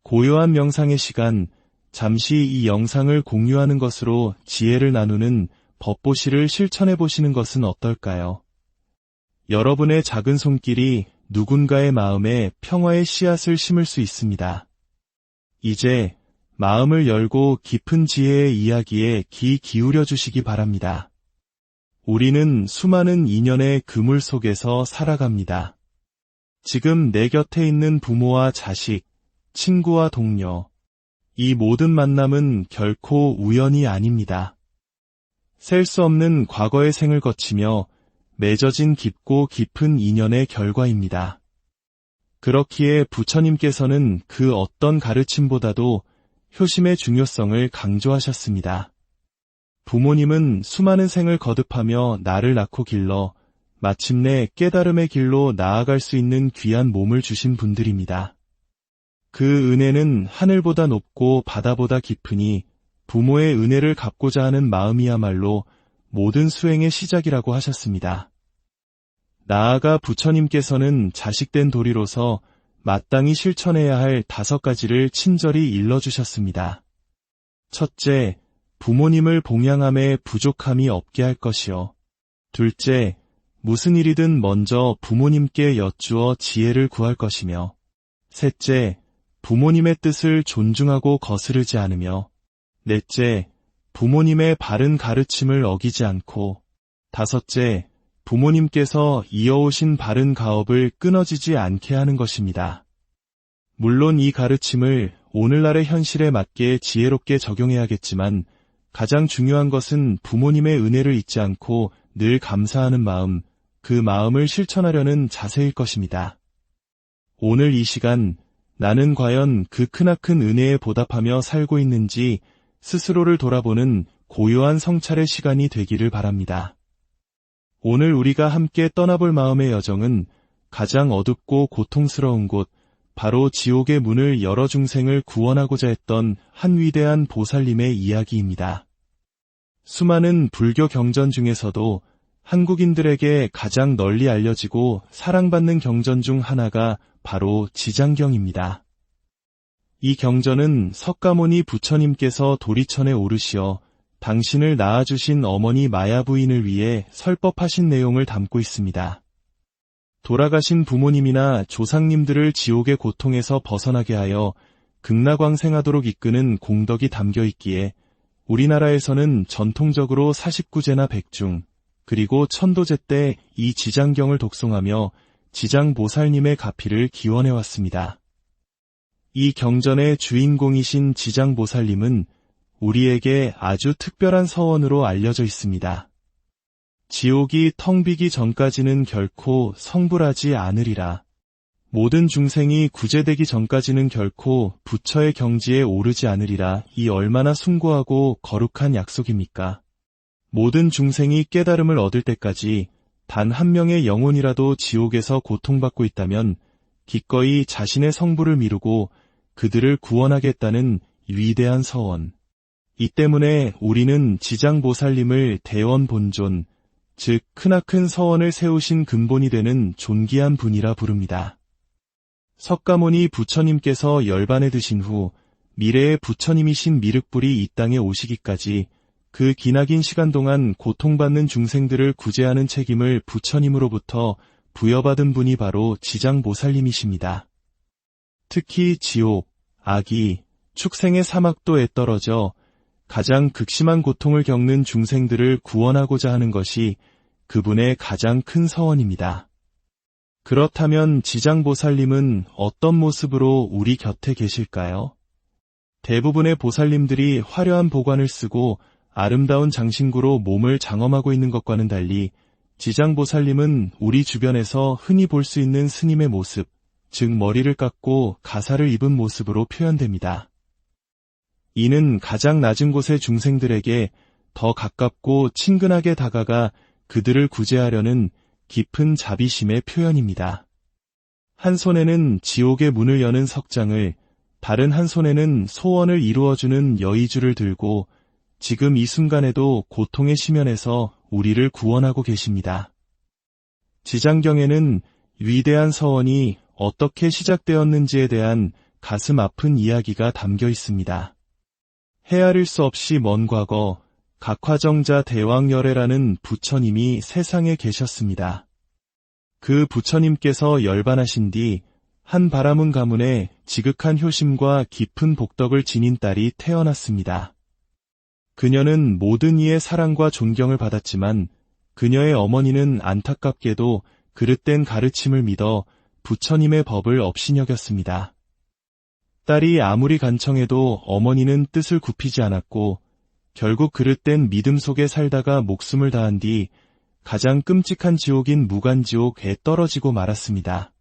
고요한 명상의 시간, 잠시 이 영상을 공유하는 것으로 지혜를 나누는 법보시를 실천해 보시는 것은 어떨까요? 여러분의 작은 손길이 누군가의 마음에 평화의 씨앗을 심을 수 있습니다. 이제 마음을 열고 깊은 지혜의 이야기에 귀 기울여 주시기 바랍니다. 우리는 수많은 인연의 그물 속에서 살아갑니다. 지금 내 곁에 있는 부모와 자식, 친구와 동료, 이 모든 만남은 결코 우연이 아닙니다. 셀 수 없는 과거의 생을 거치며 맺어진 깊고 깊은 인연의 결과입니다. 그렇기에 부처님께서는 그 어떤 가르침보다도 효심의 중요성을 강조하셨습니다. 부모님은 수많은 생을 거듭하며 나를 낳고 길러 마침내 깨달음의 길로 나아갈 수 있는 귀한 몸을 주신 분들입니다. 그 은혜는 하늘보다 높고 바다보다 깊으니 부모의 은혜를 갚고자 하는 마음이야말로 모든 수행의 시작이라고 하셨습니다. 나아가 부처님께서는 자식된 도리로서 마땅히 실천해야 할 5가지를 친절히 일러주셨습니다. 첫째, 부모님을 봉양함에 부족함이 없게 할 것이요. 둘째, 무슨 일이든 먼저 부모님께 여쭈어 지혜를 구할 것이며. 셋째, 부모님의 뜻을 존중하고 거스르지 않으며. 넷째, 부모님의 바른 가르침을 어기지 않고. 다섯째, 부모님께서 이어오신 바른 가업을 끊어지지 않게 하는 것입니다. 물론 이 가르침을 오늘날의 현실에 맞게 지혜롭게 적용해야겠지만 가장 중요한 것은 부모님의 은혜를 잊지 않고 늘 감사하는 마음, 그 마음을 실천하려는 자세일 것입니다. 오늘 이 시간 나는 과연 그 크나큰 은혜에 보답하며 살고 있는지 스스로를 돌아보는 고요한 성찰의 시간이 되기를 바랍니다. 오늘 우리가 함께 떠나볼 마음의 여정은 가장 어둡고 고통스러운 곳, 바로 지옥의 문을 열어 중생을 구원하고자 했던 한 위대한 보살님의 이야기입니다. 수많은 불교 경전 중에서도 한국인들에게 가장 널리 알려지고 사랑받는 경전 중 하나가 바로 지장경입니다. 이 경전은 석가모니 부처님께서 도리천에 오르시어 당신을 낳아주신 어머니 마야 부인을 위해 설법하신 내용을 담고 있습니다. 돌아가신 부모님이나 조상님들을 지옥의 고통에서 벗어나게 하여 극락왕생하도록 이끄는 공덕이 담겨 있기에 우리나라에서는 전통적으로 49제나 백중, 그리고 천도제 때 이 지장경을 독송하며 지장보살님의 가피를 기원해왔습니다. 이 경전의 주인공이신 지장보살님은 우리에게 아주 특별한 서원으로 알려져 있습니다. 지옥이 텅 비기 전까지는 결코 성불하지 않으리라. 모든 중생이 구제되기 전까지는 결코 부처의 경지에 오르지 않으리라. 이 얼마나 숭고하고 거룩한 약속입니까? 모든 중생이 깨달음을 얻을 때까지 단 한 명의 영혼이라도 지옥에서 고통받고 있다면 기꺼이 자신의 성부를 미루고 그들을 구원하겠다는 위대한 서원. 이 때문에 우리는 지장보살님을 대원본존, 즉 크나큰 서원을 세우신 근본이 되는 존귀한 분이라 부릅니다. 석가모니 부처님께서 열반에 드신 후 미래의 부처님이신 미륵불이 이 땅에 오시기까지 그 기나긴 시간 동안 고통받는 중생들을 구제하는 책임을 부처님으로부터 부여받은 분이 바로 지장보살님이십니다. 특히 지옥, 악이, 축생의 사막도에 떨어져 가장 극심한 고통을 겪는 중생들을 구원하고자 하는 것이 그분의 가장 큰 서원입니다. 그렇다면 지장보살님은 어떤 모습으로 우리 곁에 계실까요? 대부분의 보살님들이 화려한 보관을 쓰고 아름다운 장신구로 몸을 장엄하고 있는 것과는 달리 지장보살님은 우리 주변에서 흔히 볼 수 있는 스님의 모습, 즉 머리를 깎고 가사를 입은 모습으로 표현됩니다. 이는 가장 낮은 곳의 중생들에게 더 가깝고 친근하게 다가가 그들을 구제하려는 깊은 자비심의 표현입니다. 한 손에는 지옥의 문을 여는 석장을, 다른 한 손에는 소원을 이루어주는 여의주를 들고 지금 이 순간에도 고통의 심연에서 우리를 구원하고 계십니다. 지장경에는 위대한 서원이 어떻게 시작되었는지에 대한 가슴 아픈 이야기가 담겨 있습니다. 헤아릴 수 없이 먼 과거, 각화정자 대왕열애라는 부처님이 세상에 계셨습니다. 그 부처님께서 열반하신 뒤 한 바라문 가문에 지극한 효심과 깊은 복덕을 지닌 딸이 태어났습니다. 그녀는 모든 이의 사랑과 존경을 받았지만 그녀의 어머니는 안타깝게도 그릇된 가르침을 믿어 부처님의 법을 업신여겼습니다. 딸이 아무리 간청해도 어머니는 뜻을 굽히지 않았고 결국 그릇된 믿음 속에 살다가 목숨을 다한 뒤 가장 끔찍한 지옥인 무간지옥에 떨어지고 말았습니다.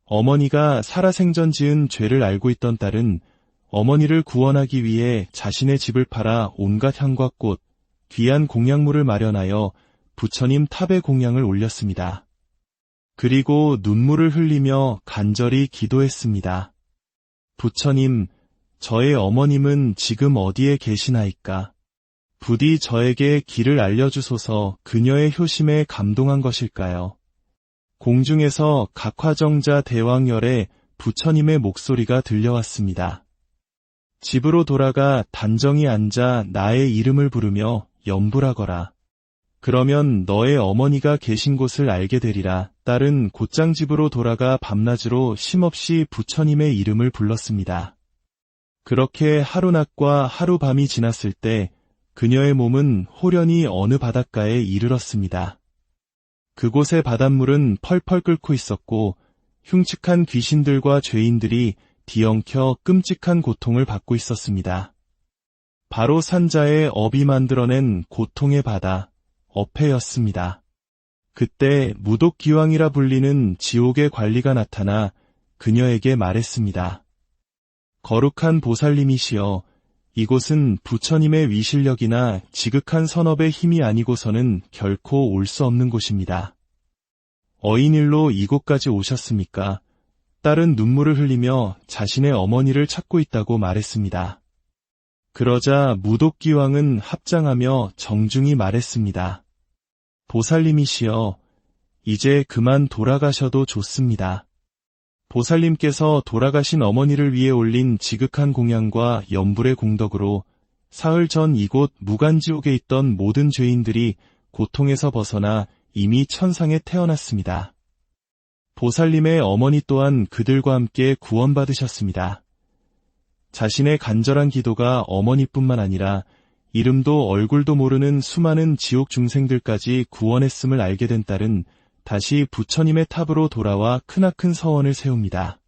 어머니가 살아생전 지은 죄를 알고 있던 딸은 어머니를 구원하기 위해 자신의 집을 팔아 온갖 향과 꽃, 귀한 공양물을 마련하여 부처님 탑에 공양을 올렸습니다. 그리고 눈물을 흘리며 간절히 기도했습니다. 부처님, 저의 어머님은 지금 어디에 계시나이까? 부디 저에게 길을 알려주소서. 그녀의 효심에 감동한 것일까요? 공중에서 각화정자 대왕열의 부처님의 목소리가 들려왔습니다. 집으로 돌아가 단정히 앉아 나의 이름을 부르며 염불하거라. 그러면 너의 어머니가 계신 곳을 알게 되리라. 딸은 곧장 집으로 돌아가 밤낮으로 쉼없이 부처님의 이름을 불렀습니다. 그렇게 하루낮과 하루밤이 지났을 때 그녀의 몸은 호련히 어느 바닷가에 이르렀습니다. 그곳의 바닷물은 펄펄 끓고 있었고 흉측한 귀신들과 죄인들이 뒤엉켜 끔찍한 고통을 받고 있었습니다. 바로 산자의 업이 만들어낸 고통의 바다, 업해였습니다. 그때 무독기왕이라 불리는 지옥의 관리가 나타나 그녀에게 말했습니다. 거룩한 보살님이시여, 이곳은 부처님의 위실력이나 지극한 선업의 힘이 아니고서는 결코 올 수 없는 곳입니다. 어인일로 이곳까지 오셨습니까? 딸은 눈물을 흘리며 자신의 어머니를 찾고 있다고 말했습니다. 그러자 무독기왕은 합장하며 정중히 말했습니다. 보살님이시여, 이제 그만 돌아가셔도 좋습니다. 보살님께서 돌아가신 어머니를 위해 올린 지극한 공양과 염불의 공덕으로 사흘 전 이곳 무간지옥에 있던 모든 죄인들이 고통에서 벗어나 이미 천상에 태어났습니다. 보살님의 어머니 또한 그들과 함께 구원받으셨습니다. 자신의 간절한 기도가 어머니뿐만 아니라 이름도 얼굴도 모르는 수많은 지옥 중생들까지 구원했음을 알게 된 딸은 다시 부처님의 탑으로 돌아와 크나큰 서원을 세웁니다.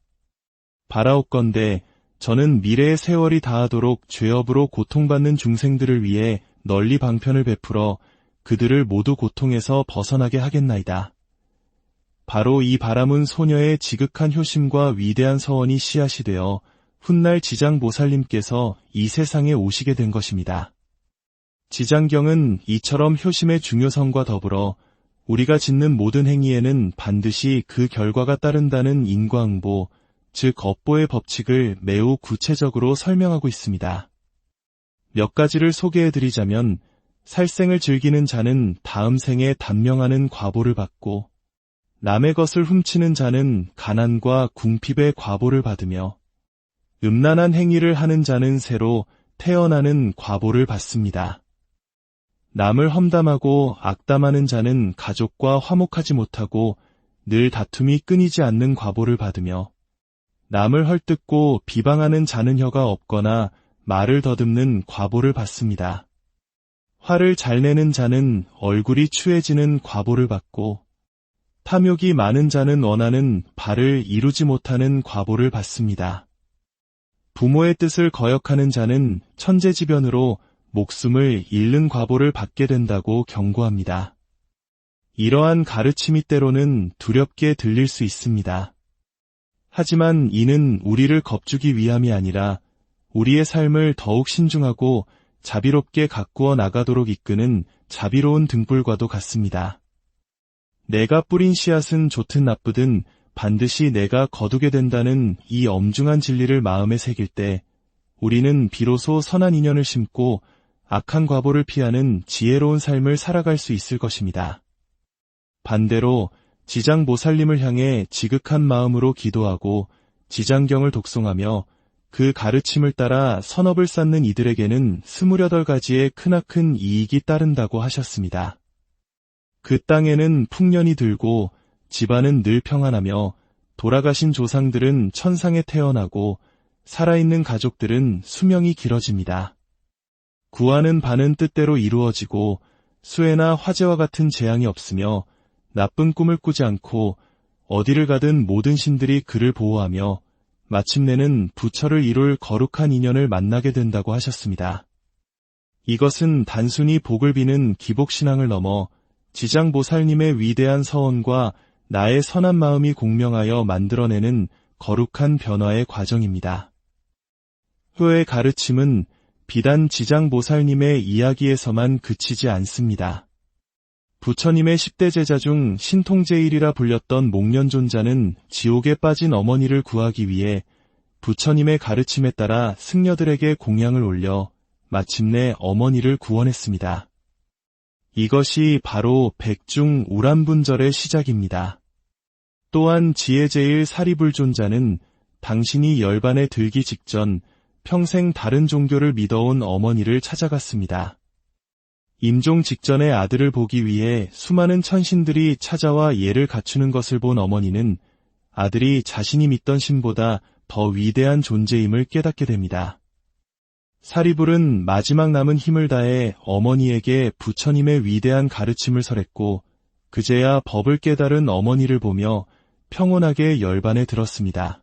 바라옵건대 저는 미래의 세월이 다하도록 죄업으로 고통받는 중생들을 위해 널리 방편을 베풀어 그들을 모두 고통에서 벗어나게 하겠나이다. 바로 이 바라문 소녀의 지극한 효심과 위대한 서원이 씨앗이 되어 훗날 지장보살님께서 이 세상에 오시게 된 것입니다. 지장경은 이처럼 효심의 중요성과 더불어 우리가 짓는 모든 행위에는 반드시 그 결과가 따른다는 인과응보, 즉 업보의 법칙을 매우 구체적으로 설명하고 있습니다. 몇 가지를 소개해드리자면 살생을 즐기는 자는 다음 생에 단명하는 과보를 받고 남의 것을 훔치는 자는 가난과 궁핍의 과보를 받으며 음란한 행위를 하는 자는 새로 태어나는 과보를 받습니다. 남을 험담하고 악담하는 자는 가족과 화목하지 못하고 늘 다툼이 끊이지 않는 과보를 받으며 남을 헐뜯고 비방하는 자는 혀가 없거나 말을 더듬는 과보를 받습니다. 화를 잘 내는 자는 얼굴이 추해지는 과보를 받고 탐욕이 많은 자는 원하는 바를 이루지 못하는 과보를 받습니다. 부모의 뜻을 거역하는 자는 천재지변으로 목숨을 잃는 과보를 받게 된다고 경고합니다. 이러한 가르침이 때로는 두렵게 들릴 수 있습니다. 하지만 이는 우리를 겁주기 위함이 아니라 우리의 삶을 더욱 신중하고 자비롭게 가꾸어 나가도록 이끄는 자비로운 등불과도 같습니다. 내가 뿌린 씨앗은 좋든 나쁘든 반드시 내가 거두게 된다는 이 엄중한 진리를 마음에 새길 때 우리는 비로소 선한 인연을 심고 악한 과보를 피하는 지혜로운 삶을 살아갈 수 있을 것입니다. 반대로 지장보살님을 향해 지극한 마음으로 기도하고 지장경을 독송하며 그 가르침을 따라 선업을 쌓는 이들에게는 28가지의 크나큰 이익이 따른다고 하셨습니다. 그 땅에는 풍년이 들고 집안은 늘 평안하며 돌아가신 조상들은 천상에 태어나고 살아있는 가족들은 수명이 길어집니다. 구하는 바는 뜻대로 이루어지고 수해나 화재와 같은 재앙이 없으며 나쁜 꿈을 꾸지 않고 어디를 가든 모든 신들이 그를 보호하며 마침내는 부처를 이룰 거룩한 인연을 만나게 된다고 하셨습니다. 이것은 단순히 복을 비는 기복신앙을 넘어 지장보살님의 위대한 서원과 나의 선한 마음이 공명하여 만들어내는 거룩한 변화의 과정입니다. 효의 가르침은 비단 지장보살님의 이야기에서만 그치지 않습니다. 부처님의 10대 제자 중 신통제일이라 불렸던 목련존자는 지옥에 빠진 어머니를 구하기 위해 부처님의 가르침에 따라 승려들에게 공양을 올려 마침내 어머니를 구원했습니다. 이것이 바로 백중 우람분절의 시작입니다. 또한 지혜제일 사리불존자는 당신이 열반에 들기 직전 평생 다른 종교를 믿어온 어머니를 찾아갔습니다. 임종 직전에 아들을 보기 위해 수많은 천신들이 찾아와 예를 갖추는 것을 본 어머니는 아들이 자신이 믿던 신보다 더 위대한 존재임을 깨닫게 됩니다. 사리불은 마지막 남은 힘을 다해 어머니에게 부처님의 위대한 가르침을 설했고 그제야 법을 깨달은 어머니를 보며 평온하게 열반에 들었습니다.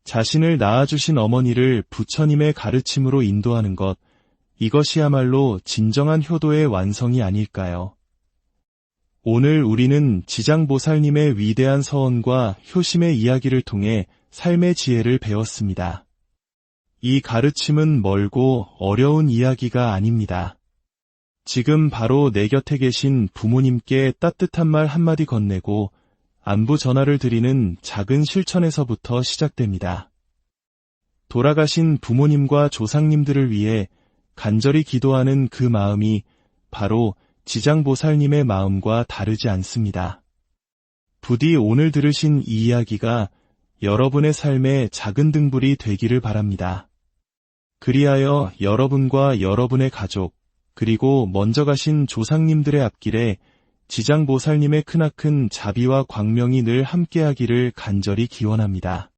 자신을 낳아주신 어머니를 부처님의 가르침으로 인도하는 것, 이것이야말로 진정한 효도의 완성이 아닐까요? 오늘 우리는 지장보살님의 위대한 서원과 효심의 이야기를 통해 삶의 지혜를 배웠습니다. 이 가르침은 멀고 어려운 이야기가 아닙니다. 지금 바로 내 곁에 계신 부모님께 따뜻한 말 한마디 건네고 안부 전화를 드리는 작은 실천에서부터 시작됩니다. 돌아가신 부모님과 조상님들을 위해 간절히 기도하는 그 마음이 바로 지장보살님의 마음과 다르지 않습니다. 부디 오늘 들으신 이 이야기가 여러분의 삶의 작은 등불이 되기를 바랍니다. 그리하여 여러분과 여러분의 가족, 그리고 먼저 가신 조상님들의 앞길에 지장보살님의 크나큰 자비와 광명이 늘 함께하기를 간절히 기원합니다.